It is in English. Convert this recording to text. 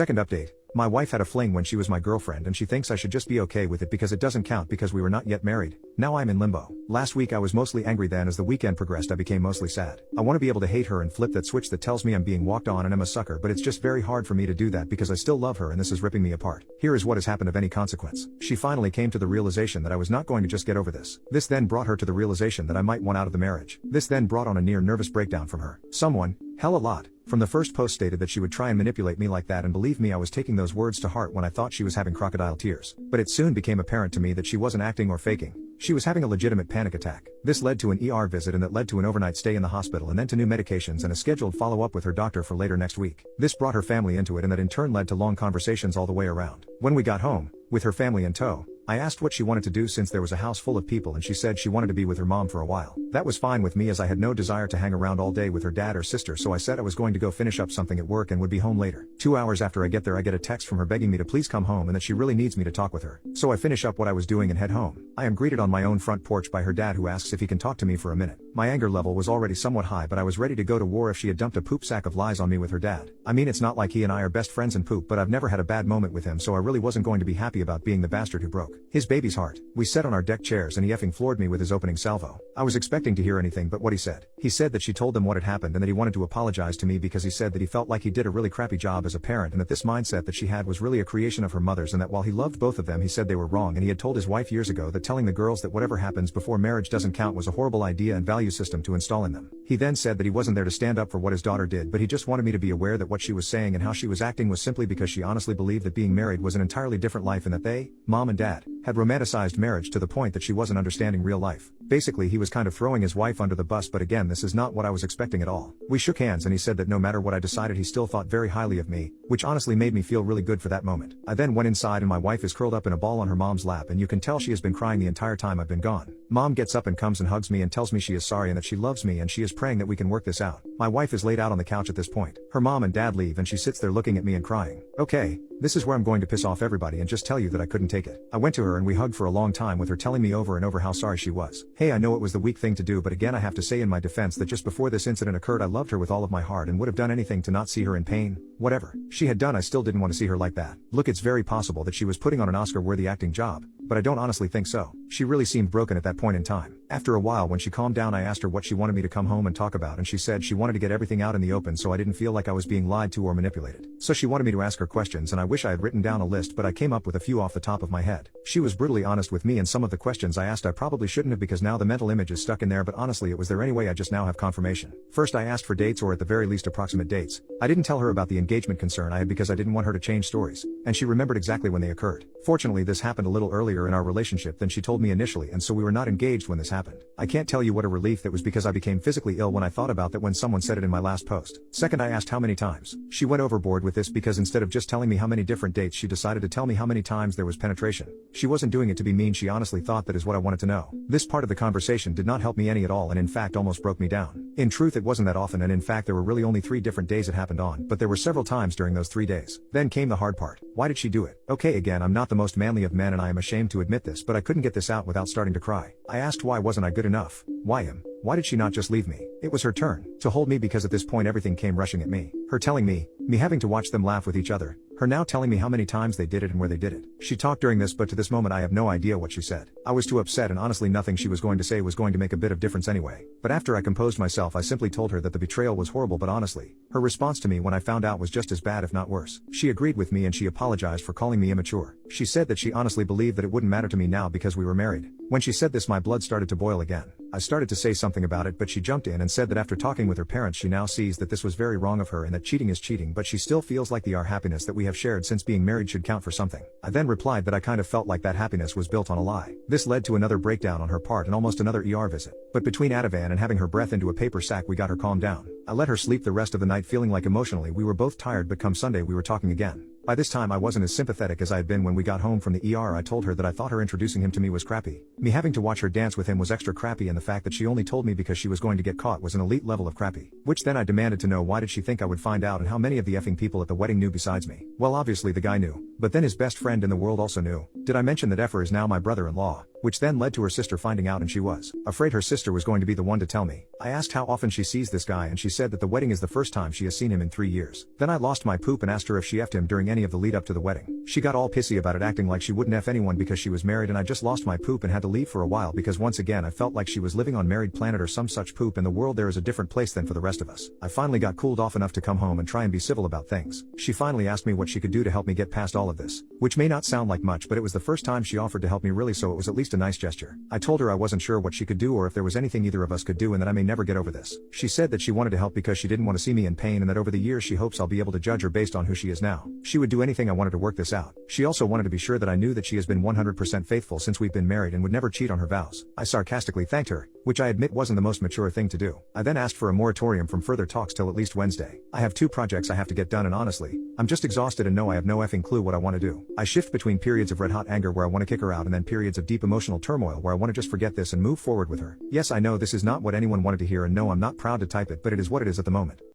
Second update. My wife had a fling when she was my girlfriend and she thinks I should just be okay with it because it doesn't count because we were not yet married. Now I'm in limbo. Last week I was mostly angry, then as the weekend progressed I became mostly sad. I want to be able to hate her and flip that switch that tells me I'm being walked on and I'm a sucker, but it's just very hard for me to do that because I still love her and this is ripping me apart. Here is what has happened of any consequence. She finally came to the realization that I was not going to just get over this. This then brought her to the realization that I might want out of the marriage. This then brought on a near nervous breakdown from her. Someone, hell a lot, from the first post stated that she would try and manipulate me like that, and believe me, I was taking those words to heart when I thought she was having crocodile tears. But it soon became apparent to me that she wasn't acting or faking. She was having a legitimate panic attack. This led to an ER visit and that led to an overnight stay in the hospital and then to new medications and a scheduled follow-up with her doctor for later next week. This brought her family into it and that in turn led to long conversations all the way around. When we got home, with her family in tow, I asked what she wanted to do since there was a house full of people and she said she wanted to be with her mom for a while. That was fine with me as I had no desire to hang around all day with her dad or sister, so I said I was going to go finish up something at work and would be home later. 2 hours after I get there I get a text from her begging me to please come home and that she really needs me to talk with her. So I finish up what I was doing and head home. I am greeted on my own front porch by her dad who asks if he can talk to me for a minute. My anger level was already somewhat high, but I was ready to go to war if she had dumped a poop sack of lies on me with her dad. I mean, it's not like he and I are best friends in poop, but I've never had a bad moment with him, so I really wasn't going to be happy about being the bastard who broke his baby's heart. We sat on our deck chairs and he effing floored me with his opening salvo. I was expecting to hear anything but what he said. He said that she told them what had happened and that he wanted to apologize to me because he said that he felt like he did a really crappy job as a parent and that this mindset that she had was really a creation of her mother's, and that while he loved both of them he said they were wrong, and he had told his wife years ago that telling the girls that whatever happens before marriage doesn't count was a horrible idea and value system to install in them. He then said that he wasn't there to stand up for what his daughter did, but he just wanted me to be aware that what she was saying and how she was acting was simply because she honestly believed that being married was an entirely different life and that they, mom and dad, had romanticized marriage to the point that she wasn't understanding real life. Basically, he was kind of throwing his wife under the bus, but again, this is not what I was expecting at all. We shook hands and he said that no matter what I decided he still thought very highly of me, which honestly made me feel really good for that moment. I then went inside and my wife is curled up in a ball on her mom's lap and you can tell she has been crying the entire time I've been gone. Mom gets up and comes and hugs me and tells me she is sorry and that she loves me and she is praying that we can work this out. My wife is laid out on the couch at this point. Her mom and dad leave and she sits there looking at me and crying. Okay, this is where I'm going to piss off everybody and just tell you that I couldn't take it. I went to her and we hugged for a long time with her telling me over and over how sorry she was. Hey, I know it was the weak thing to do, but again I have to say in my defense that just before this incident occurred I loved her with all of my heart and would have done anything to not see her in pain. Whatever she had done, I still didn't want to see her like that. Look, it's very possible that she was putting on an Oscar-worthy acting job, but I don't honestly think so. She really seemed broken at that point in time. After a while, when she calmed down, I asked her what she wanted me to come home and talk about, and she said she wanted to get everything out in the open so I didn't feel like I was being lied to or manipulated. So she wanted me to ask her questions, and I wish I had written down a list, but I came up with a few off the top of my head. She was brutally honest with me, and some of the questions I asked I probably shouldn't have because now the mental image is stuck in there, but honestly it was there anyway. I just now have confirmation. First, I asked for dates, or at the very least approximate dates. I didn't tell her about the engagement concern I had because I didn't want her to change stories, and she remembered exactly when they occurred. Fortunately, this happened a little earlier in our relationship than she told me initially, and so we were not engaged when this happened. I can't tell you what a relief that was because I became physically ill when I thought about that when someone said it in my last post. Second, I asked how many times. She went overboard with this because instead of just telling me how many different dates, she decided to tell me how many times there was penetration. She wasn't doing it to be mean, she honestly thought that is what I wanted to know. This part of the conversation did not help me any at all and in fact almost broke me down. In truth, it wasn't that often, and in fact there were really only 3 different days it happened on, but there were several times during those 3 days. Then came the hard part. Why did she do it? Okay, again, I'm not the most manly of men and I am ashamed to admit this, but I couldn't get this out without starting to cry. I asked why wasn't I good enough? Why him? Why did she not just leave me? It was her turn to hold me because at this point everything came rushing at me. Her telling me having to watch them laugh with each other, her now telling me how many times they did it and where they did it. She talked during this, but to this moment I have no idea what she said. I was too upset and honestly nothing she was going to say was going to make a bit of difference anyway. But after I composed myself I simply told her that the betrayal was horrible, but honestly, her response to me when I found out was just as bad if not worse. She agreed with me and she apologized for calling me immature. She said that she honestly believed that it wouldn't matter to me now because we were married. When she said this my blood started to boil again. I started to say something about it, but she jumped in and said that after talking with her parents she now sees that this was very wrong of her and that cheating is cheating, but she still feels like our happiness that we have shared since being married should count for something. I then replied that I kind of felt like that happiness was built on a lie. This led to another breakdown on her part and almost another ER visit. But between Ativan and having her breath into a paper sack we got her calmed down. I let her sleep the rest of the night feeling like emotionally we were both tired, but come Sunday we were talking again. By this time I wasn't as sympathetic as I had been when we got home from the ER. I told her that I thought her introducing him to me was crappy. Me having to watch her dance with him was extra crappy, and the fact that she only told me because she was going to get caught was an elite level of crappy. Which then I demanded to know why did she think I would find out and how many of the effing people at the wedding knew besides me. Well, obviously the guy knew. But then his best friend in the world also knew. Did I mention that Effer is now my brother-in-law? Which then led to her sister finding out, and she was afraid her sister was going to be the one to tell me. I asked how often she sees this guy, and she said that the wedding is the first time she has seen him in 3 years. Then I lost my poop and asked her if she effed him during any of the lead up to the wedding. She got all pissy about it, acting like she wouldn't eff anyone because she was married, and I just lost my poop and had to leave for a while because once again I felt like she was living on Married Planet or some such poop. In the world there is a different place than for the rest of us. I finally got cooled off enough to come home and try and be civil about things. She finally asked me what she could do to help me get past all of this, which may not sound like much, but it was the first time she offered to help me really, so it was at least a nice gesture. I told her I wasn't sure what she could do or if there was anything either of us could do and that I may never get over this. She said that she wanted to help because she didn't want to see me in pain and that over the years she hopes I'll be able to judge her based on who she is now. She would do anything I wanted to work this out. She also wanted to be sure that I knew that she has been 100% faithful since we've been married and would never cheat on her vows. I sarcastically thanked her, which I admit wasn't the most mature thing to do. I then asked for a moratorium from further talks till at least Wednesday. I have 2 projects I have to get done and honestly, I'm just exhausted and know I have no effing clue what I want to do. I shift between periods of red hot anger where I want to kick her out and then periods of deep emotional turmoil where I want to just forget this and move forward with her. Yes, I know this is not what anyone wanted to hear, and no, I'm not proud to type it, but it is what it is at the moment.